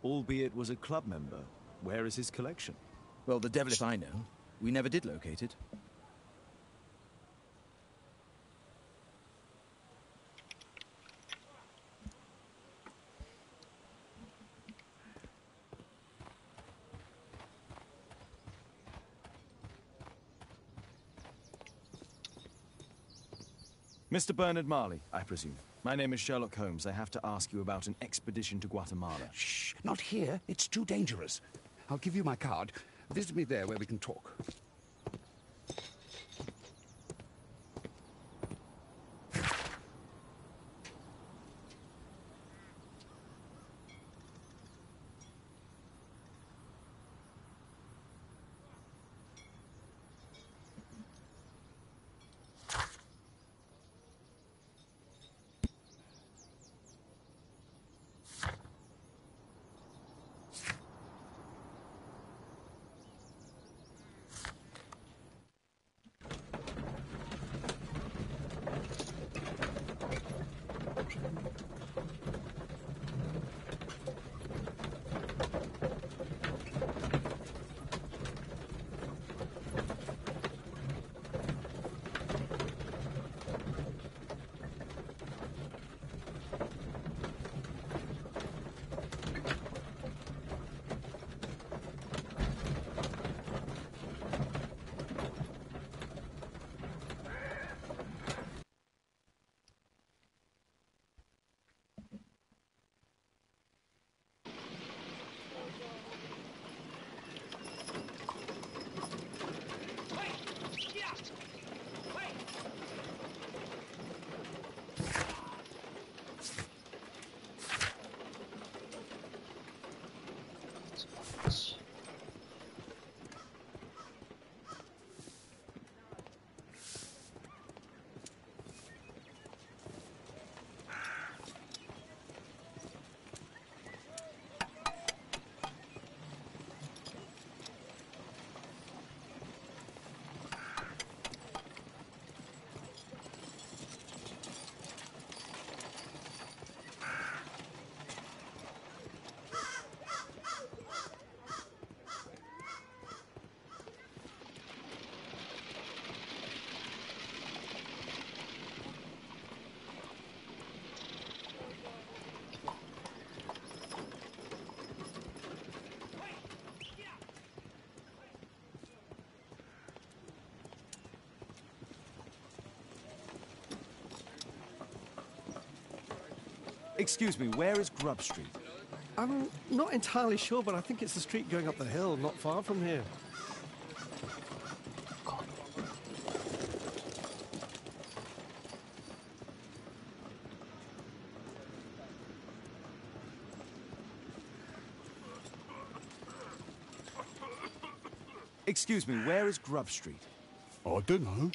Albeit was a club member. Where is his collection? Well, the devil if I know. We never did locate it. Mr. Bernard Marley, I presume. My name is Sherlock Holmes. I have to ask you about an expedition to Guatemala. Shh, not here. It's too dangerous. I'll give you my card. Visit me there where we can talk. Excuse me, where is Grub Street? I'm not entirely sure, but I think it's the street going up the hill, not far from here. Excuse me, where is Grub Street? I don't know.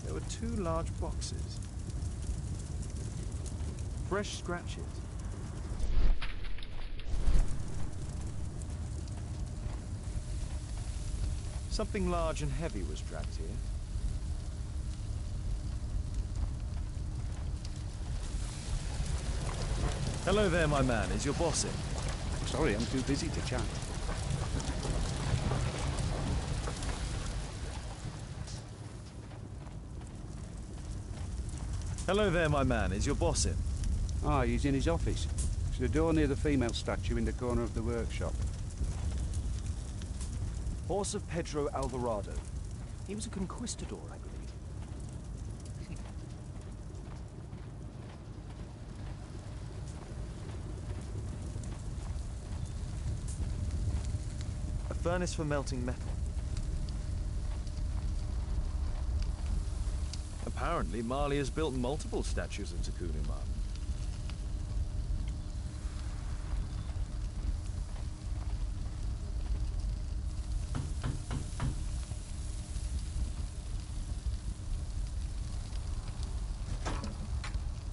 There were 2 large boxes. Fresh scratches. Something large and heavy was dragged here. Hello there, my man. Is your boss in? Sorry, I'm too busy to chat. Hello there, my man. Is your boss in? Ah, he's in his office. It's the door near the female statue in the corner of the workshop. Horse of Pedro Alvarado. He was a conquistador, I believe. A furnace for melting metal. Apparently, Marley has built multiple statues of Takunuman.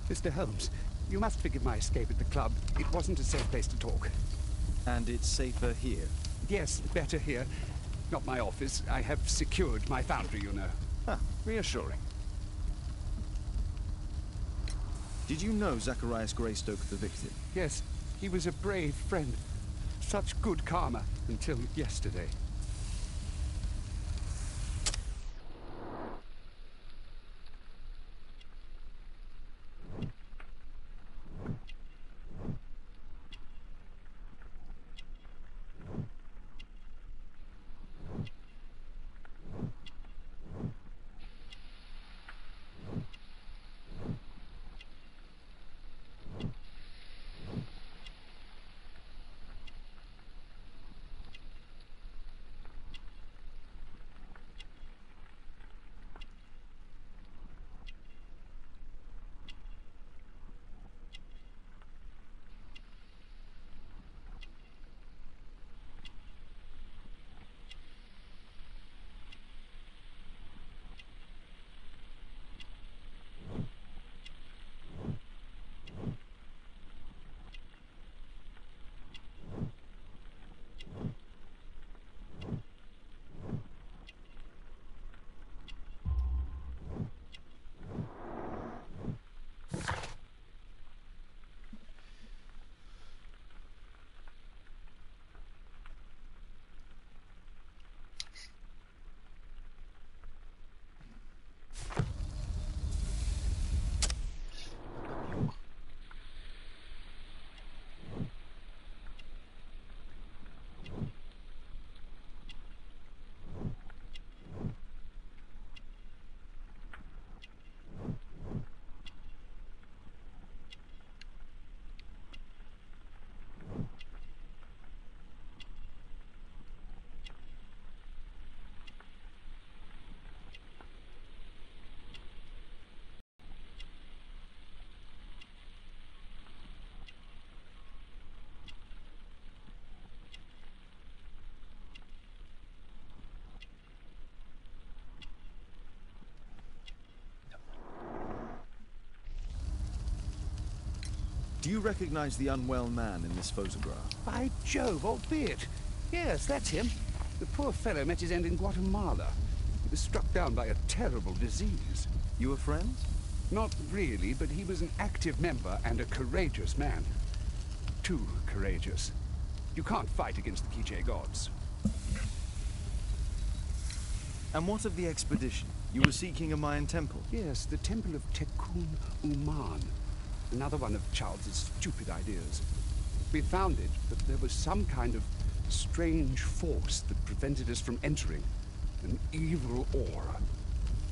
Mr. Holmes, you must forgive my escape at the club. It wasn't a safe place to talk. And it's safer here? Yes, better here. Not my office. I have secured my foundry, you know. Ah, reassuring. Did you know Zacharias Greystoke, the victim? Yes, he was a brave friend. Such good karma until yesterday. Do you recognize the unwell man in this photograph? By Jove, albeit. Yes, that's him. The poor fellow met his end in Guatemala. He was struck down by a terrible disease. You were friends? Not really, but he was an active member and a courageous man. Too courageous. You can't fight against the Quiche gods. And what of the expedition? You were seeking a Mayan temple? Yes, the temple of Tekun Uman. Another one of Charles's stupid ideas. We found it, but there was some kind of strange force that prevented us from entering. An evil aura.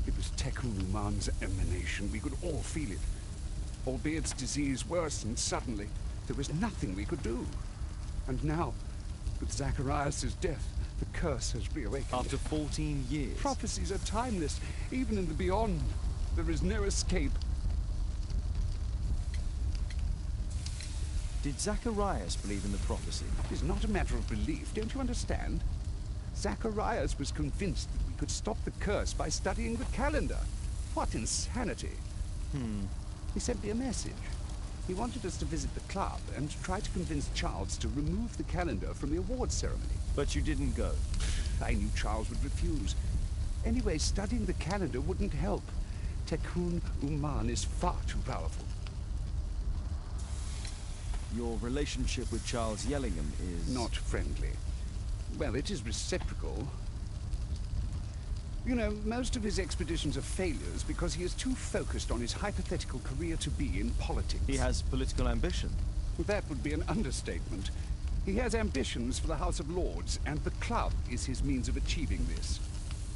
It was Tekun Uman's emanation. We could all feel it. Albeit its disease worsened suddenly, there was nothing we could do. And now, with Zacharias' death, the curse has reawakened. After 14 years? Prophecies are timeless. Even in the beyond, there is no escape. Did Zacharias believe in the prophecy? It is not a matter of belief, don't you understand? Zacharias was convinced that we could stop the curse by studying the calendar. What insanity! He sent me a message. He wanted us to visit the club and try to convince Charles to remove the calendar from the awards ceremony. But you didn't go? I knew Charles would refuse. Anyway, studying the calendar wouldn't help. Tekun Uman is far too powerful. Your relationship with Charles Yellingham is... not friendly. Well, it is reciprocal. You know, most of his expeditions are failures because he is too focused on his hypothetical career to be in politics. He has political ambition. That would be an understatement. He has ambitions for the House of Lords, and the club is his means of achieving this.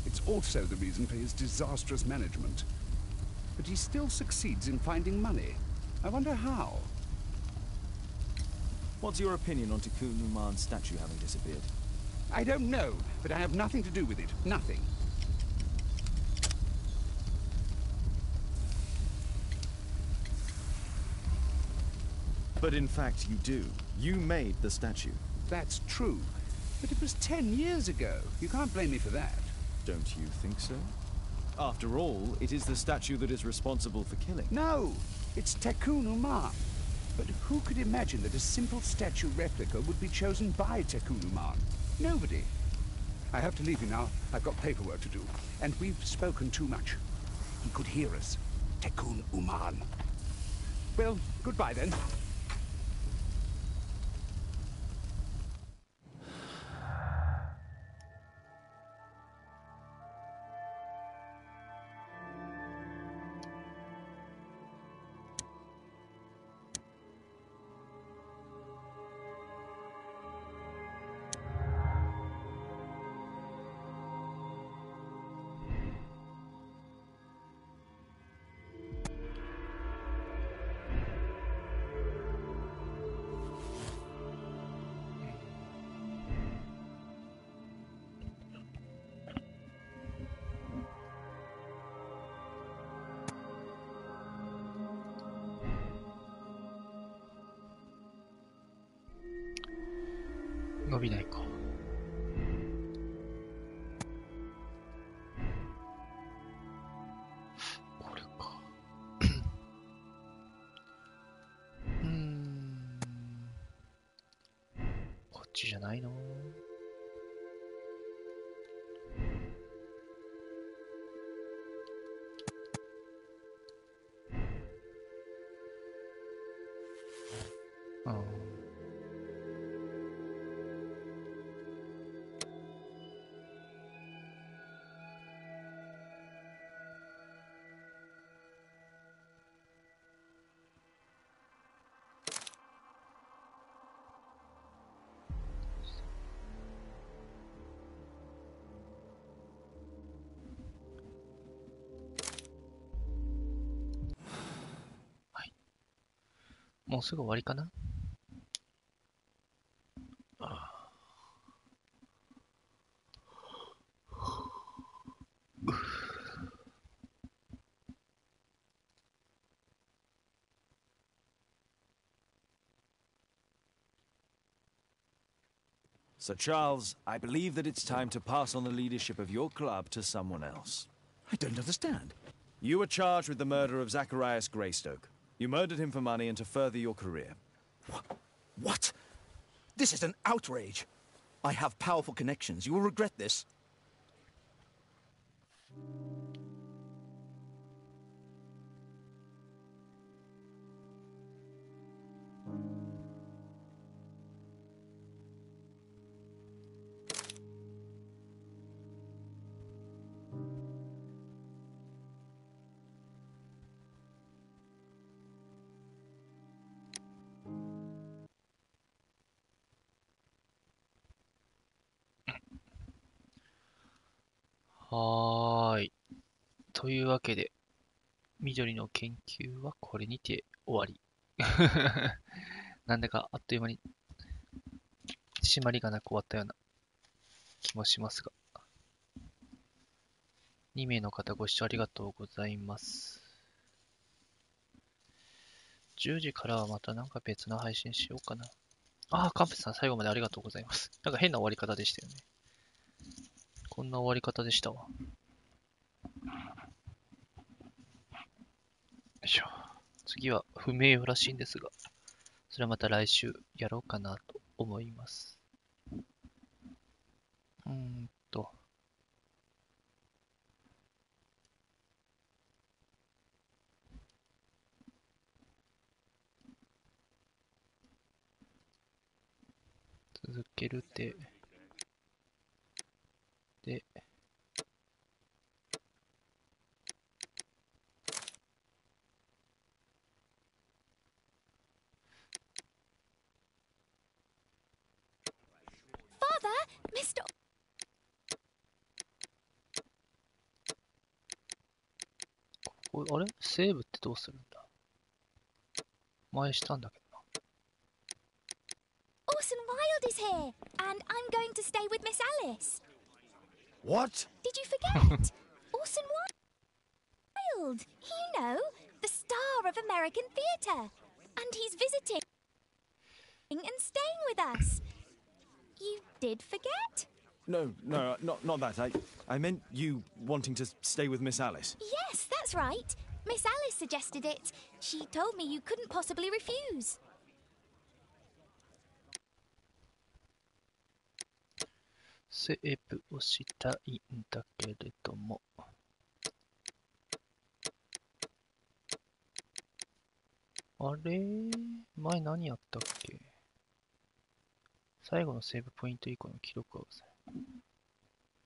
It's also the reason for his disastrous management. But he still succeeds in finding money. I wonder how. What's your opinion on Tekun Uman's statue having disappeared? I don't know, but I have nothing to do with it. Nothing. But in fact you do. You made the statue. That's true. But it was 10 years ago. You can't blame me for that. Don't you think so? After all, it is the statue that is responsible for killing. No! It's Tekun Uman. But who could imagine that a simple statue replica would be chosen by Tekun Uman? Nobody. I have to leave you now. I've got paperwork to do. And we've spoken too much. He could hear us. Tekun Uman. Well, goodbye then.伸びないか。これか。こっちじゃないの？もうすぐ終わりかな。Sir Charles, I believe that it's time to pass on the leadership of your club to someone else. I don't understand. You were charged with the murder of Zacharias Greystoke. You murdered him for money and to further your career. What? This is an outrage. I have powerful connections. You will regret this.はーい。というわけで、緑の研究はこれにて終わり。なんだかあっという間に締まりがなく終わったような気もしますが。2名の方ご視聴ありがとうございます。10時からはまたなんか別の配信しようかな。ああ、カンペさん最後までありがとうございます。なんか変な終わり方でしたよね。こんな終わり方でしたわ。よいしょ。次は不名誉らしいんですが、それはまた来週やろうかなと思います。続ける手で、Father, Mr. あれセーブってどうするんだ？前したんだけどな。Orson Wilde is here, and I'm going to stay with Miss Alice. What? Did you forget? Orson Wilde, you know, the star of American theatre. And he's visiting and staying with us. You did forget? No, not that. I meant you wanting to stay with Miss Alice. Yes, that's right. Miss Alice suggested it. She told me you couldn't possibly refuse. セーブをしたいんだけれども。あれ前何やったっけ？最後のセーブポイント以降の記録は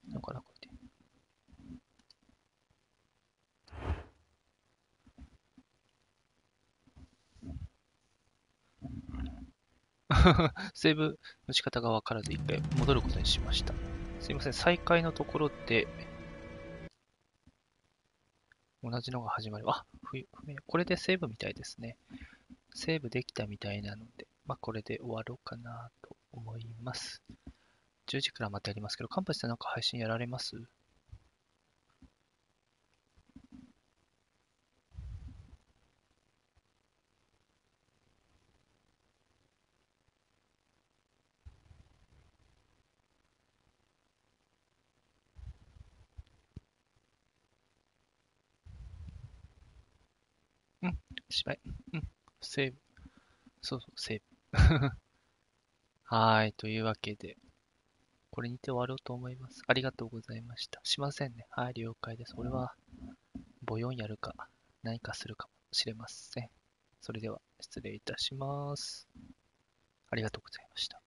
だからこれで。セーブの仕方が分からず一回戻ることにしました。すいません、再開のところで同じのが始まる。あ、これでセーブみたいですね。セーブできたみたいなので、これで終わろうかなと思います。10時からまたやりますけど、カンパチさんなんか配信やられます？失敗。セーブ。そう、セーブ。はい、というわけで、これにて終わろうと思います。ありがとうございました。しませんね。はい、了解です。これは、ボヨンやるか、何かするかもしれません。それでは、失礼いたします。ありがとうございました。